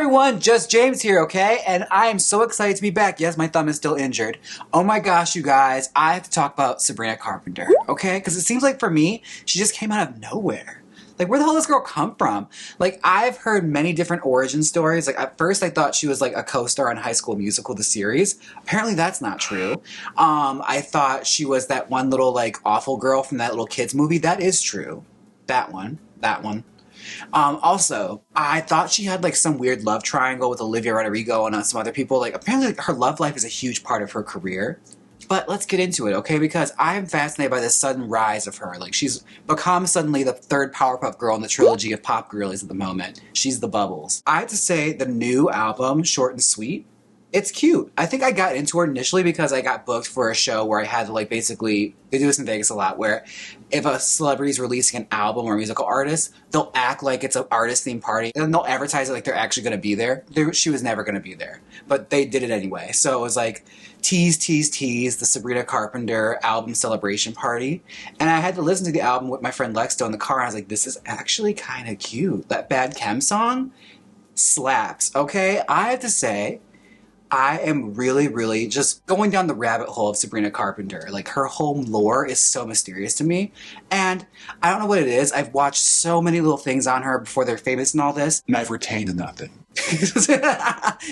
everyone, just James here, okay? And I am so excited to be back. Yes, my thumb is still injured. Oh my gosh, you guys, I have to talk about Sabrina Carpenter, okay? Because it seems like for me, she just came out of nowhere. Like, where the hell did this girl come from? Like, I've heard many different origin stories. Like, at first I thought she was like a co-star on High School Musical, the series. Apparently that's not true. I thought she was that one little like awful girl from that little kids movie. That is true. That one. Also, I thought she had like some weird love triangle with Olivia Rodrigo and some other people. Like, apparently like, her love life is a huge part of her career. But let's get into it, okay? Because I am fascinated by this sudden rise of her. Like, she's become suddenly the third Powerpuff Girl in the trilogy of pop girlies at the moment. She's the Bubbles. I have to say, the new album, Short and Sweet, it's cute. I think I got into her initially because I got booked for a show where I had to, like, basically, they do this in Vegas a lot, where if a celebrity's releasing an album or a musical artist, they'll act like it's an artist-themed party, and they'll advertise it like they're actually going to be there. She was never going to be there, but they did it anyway. So it was like, tease, the Sabrina Carpenter album celebration party. And I had to listen to the album with my friend Lexto in the car, and I was like, this is actually kind of cute. That Bad Chem song slaps, okay? I have to say, I am really just going down the rabbit hole of Sabrina Carpenter. Like, her whole lore is so mysterious to me. And I don't know what it is. I've watched so many little things on her before they're famous and all this, and I've retained nothing.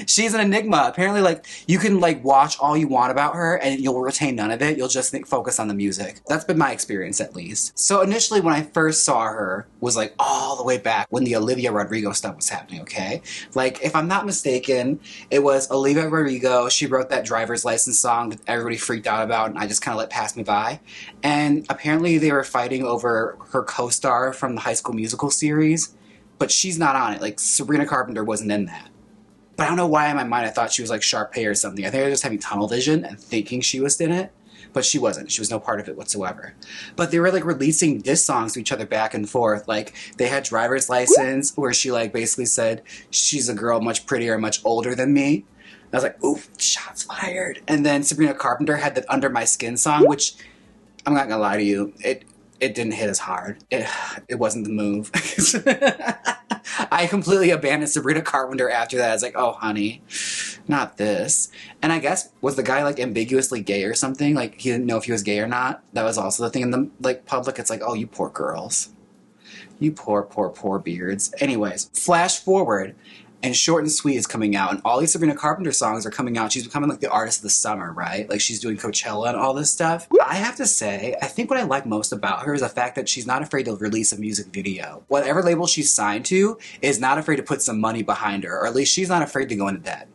She's an enigma. Apparently, like, you can like watch all you want about her and you'll retain none of it. You'll just focus on the music. That's been my experience, at least. So initially when I first saw her was like all the way back when the Olivia Rodrigo stuff was happening, okay? Like, if I'm not mistaken, it was Olivia Rodrigo. She wrote that driver's license song that everybody freaked out about, and I just kind of let pass me by. And apparently they were fighting over her co-star from the High School Musical series, but she's not on it. Like, Sabrina Carpenter wasn't in that. But I don't know why in my mind I thought she was like Sharpay or something. I think I was just having tunnel vision and thinking she was in it, but she wasn't. She was no part of it whatsoever. But they were like releasing diss songs to each other back and forth. Like, they had Driver's License where she like basically said she's a girl much prettier and much older than me. I was like, oof, shots fired. And then Sabrina Carpenter had that Under My Skin song, which, I'm not gonna lie to you, it didn't hit as hard. It wasn't the move. I completely abandoned Sabrina Carpenter after that. I was like, oh, honey, not this. And I guess, was the guy, like, ambiguously gay or something? Like, he didn't know if he was gay or not? That was also the thing in the, like, public. It's like, oh, you poor girls. You poor beards. Anyways, flash forward, and Short and Sweet is coming out, and all these Sabrina Carpenter songs are coming out. She's becoming like the artist of the summer, right? Like, she's doing Coachella and all this stuff. I have to say, I think what I like most about her is the fact that she's not afraid to release a music video. Whatever label she's signed to is not afraid to put some money behind her, or at least she's not afraid to go into debt.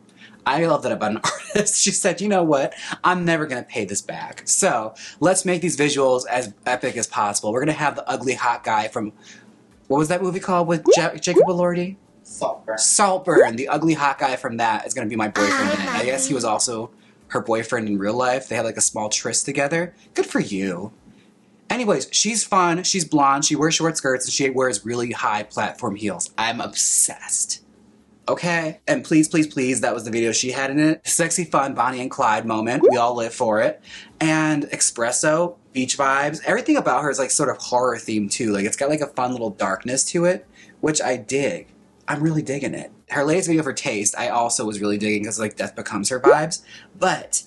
I love that about an artist. She said, you know what? I'm never going to pay this back. So let's make these visuals as epic as possible. We're going to have the ugly hot guy from, what was that movie called with Jacob Elordi? Saltburn. The ugly hot guy from that is going to be my boyfriend in it. I guess he was also her boyfriend in real life. They had like a small tryst together. Good for you. Anyways, she's fun. She's blonde. She wears short skirts and she wears really high platform heels. I'm obsessed. Okay? And please, that was the video she had in it. Sexy, fun, Bonnie and Clyde moment. We all live for it. And espresso, beach vibes. Everything about her is like sort of horror themed too. Like, it's got like a fun little darkness to it, which I dig. I'm really digging it. Her latest video for Taste, I also was really digging because like Death Becomes Her vibes. But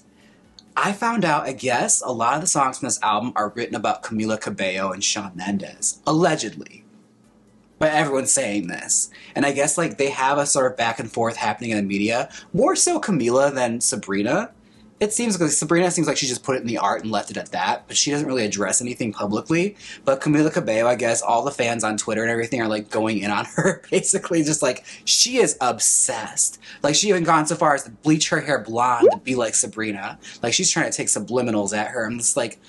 I found out, I guess, a lot of the songs from this album are written about Camila Cabello and Shawn Mendes. Allegedly. But everyone's saying this. And I guess like they have a sort of back and forth happening in the media. More so Camila than Sabrina. It seems like Sabrina seems like she just put it in the art and left it at that, but she doesn't really address anything publicly. But Camila Cabello, I guess, all the fans on Twitter and everything are like going in on her, basically just like, she is obsessed. Like, she even gone so far as to bleach her hair blonde to be like Sabrina. Like, she's trying to take subliminals at her. I'm just like,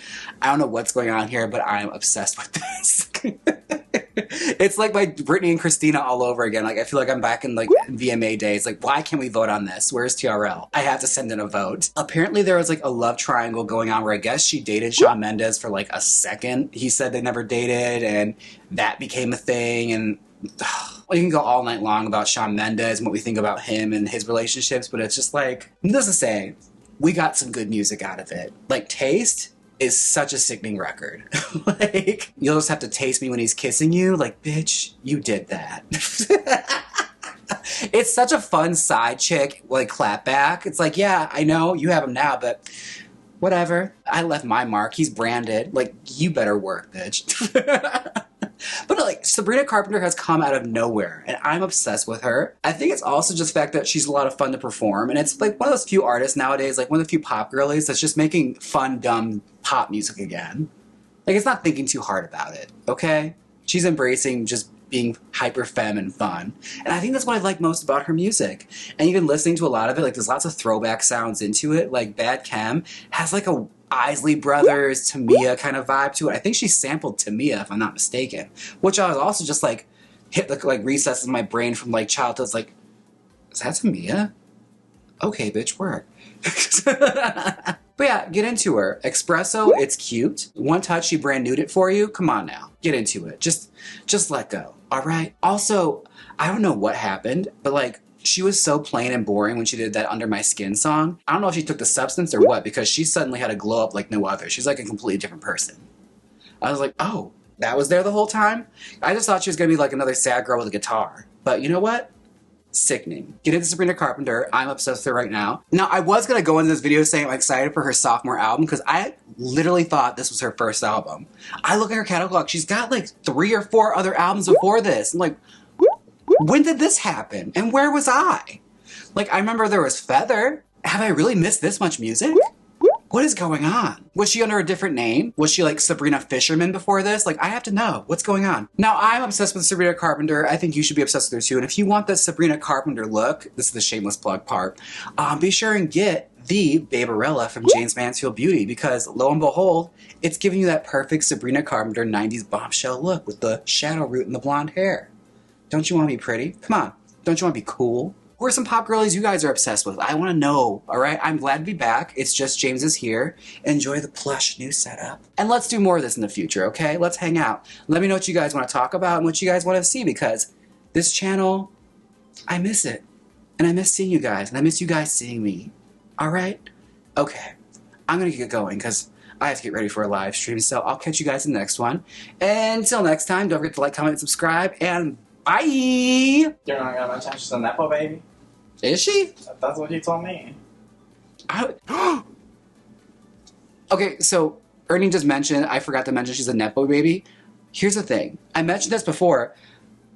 I don't know what's going on here, but I'm obsessed with this. It's like my Britney and Christina all over again. Like, I feel like I'm back in like VMA days. Like, why can't we vote on this? Where's TRL? I have to send in a vote. Apparently there was like a love triangle going on where I guess she dated Shawn Mendes for like a second. He said they never dated and that became a thing. And we can go all night long about Shawn Mendes and what we think about him and his relationships, but it's just like, needless to say, we got some good music out of it. Like, Taste is such a sickening record. Like, you'll just have to taste me when he's kissing you. Like, bitch, you did that. It's such a fun side chick, like, clap back. It's like, yeah, I know you have him now, but whatever. I left my mark. He's branded. Like, you better work, bitch. But like, Sabrina Carpenter has come out of nowhere, and I'm obsessed with her. I think it's also just the fact that she's a lot of fun to perform, and it's like one of those few artists nowadays, like one of the few pop girlies that's just making fun, dumb pop music again. Like, it's not thinking too hard about it, okay? She's embracing just being hyper femme and fun. And I think that's what I like most about her music. And even listening to a lot of it, like, there's lots of throwback sounds into it. Like, Bad Chem has like a Isley Brothers, Tamia kind of vibe to it. I think she sampled Tamia, if I'm not mistaken. Which I was also just like, hit like recesses in my brain from like childhood. It's like, is that Tamia? Okay, bitch, work. But yeah, get into her. Espresso, it's cute. One touch, she brand newed it for you. Come on now, get into it. Just let go, all right? Also, I don't know what happened, but like, she was so plain and boring when she did that Under My Skin song. I don't know if she took the substance or what, because she suddenly had a glow up like no other. She's like a completely different person. I was like, oh, that was there the whole time? I just thought she was gonna be like another sad girl with a guitar. But you know what? Sickening. Get into Sabrina Carpenter. I'm obsessed with her right now. Now, I was going to go into this video saying I'm excited for her sophomore album because I literally thought this was her first album. I look at her catalog. She's got like 3 or 4 other albums before this. I'm like, when did this happen? And where was I? Like, I remember there was Feather. Have I really missed this much music? What is going on? Was she under a different name? Was she like Sabrina Fisherman before this? Like, I have to know. What's going on? Now, I'm obsessed with Sabrina Carpenter. I think you should be obsessed with her too. And if you want the Sabrina Carpenter look, this is the shameless plug part, be sure and get the Babarella from James Mansfield Beauty, because lo and behold, it's giving you that perfect Sabrina Carpenter 90s bombshell look with the shadow root and the blonde hair. Don't you want to be pretty? Come on. Don't you want to be cool? Who are some pop girlies you guys are obsessed with? I want to know, all right? I'm glad to be back. It's just James is here. Enjoy the plush new setup. And let's do more of this in the future, okay? Let's hang out. Let me know what you guys want to talk about and what you guys want to see, because this channel, I miss it. And I miss seeing you guys, and I miss you guys seeing me. All right? Okay. I'm going to get going because I have to get ready for a live stream, so I'll catch you guys in the next one. And until next time, don't forget to like, comment, and subscribe, and bye! You're not gonna mention she's a Nepo baby? Is she? That's what he told me. Okay, so Ernie just mentioned, I forgot to mention she's a Nepo baby. Here's the thing. I mentioned this before.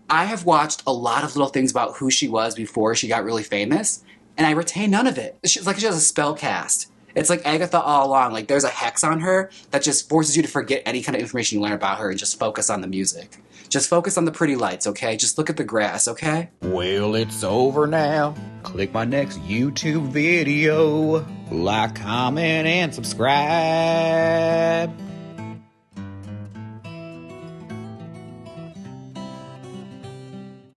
I have watched a lot of little things about who she was before she got really famous, and I retain none of it. It's like she has a spell cast. It's like Agatha all along. Like, there's a hex on her that just forces you to forget any kind of information you learn about her and just focus on the music. Just focus on the pretty lights, okay? Just look at the grass, okay? Well, it's over now. Click my next YouTube video. Like, comment, and subscribe.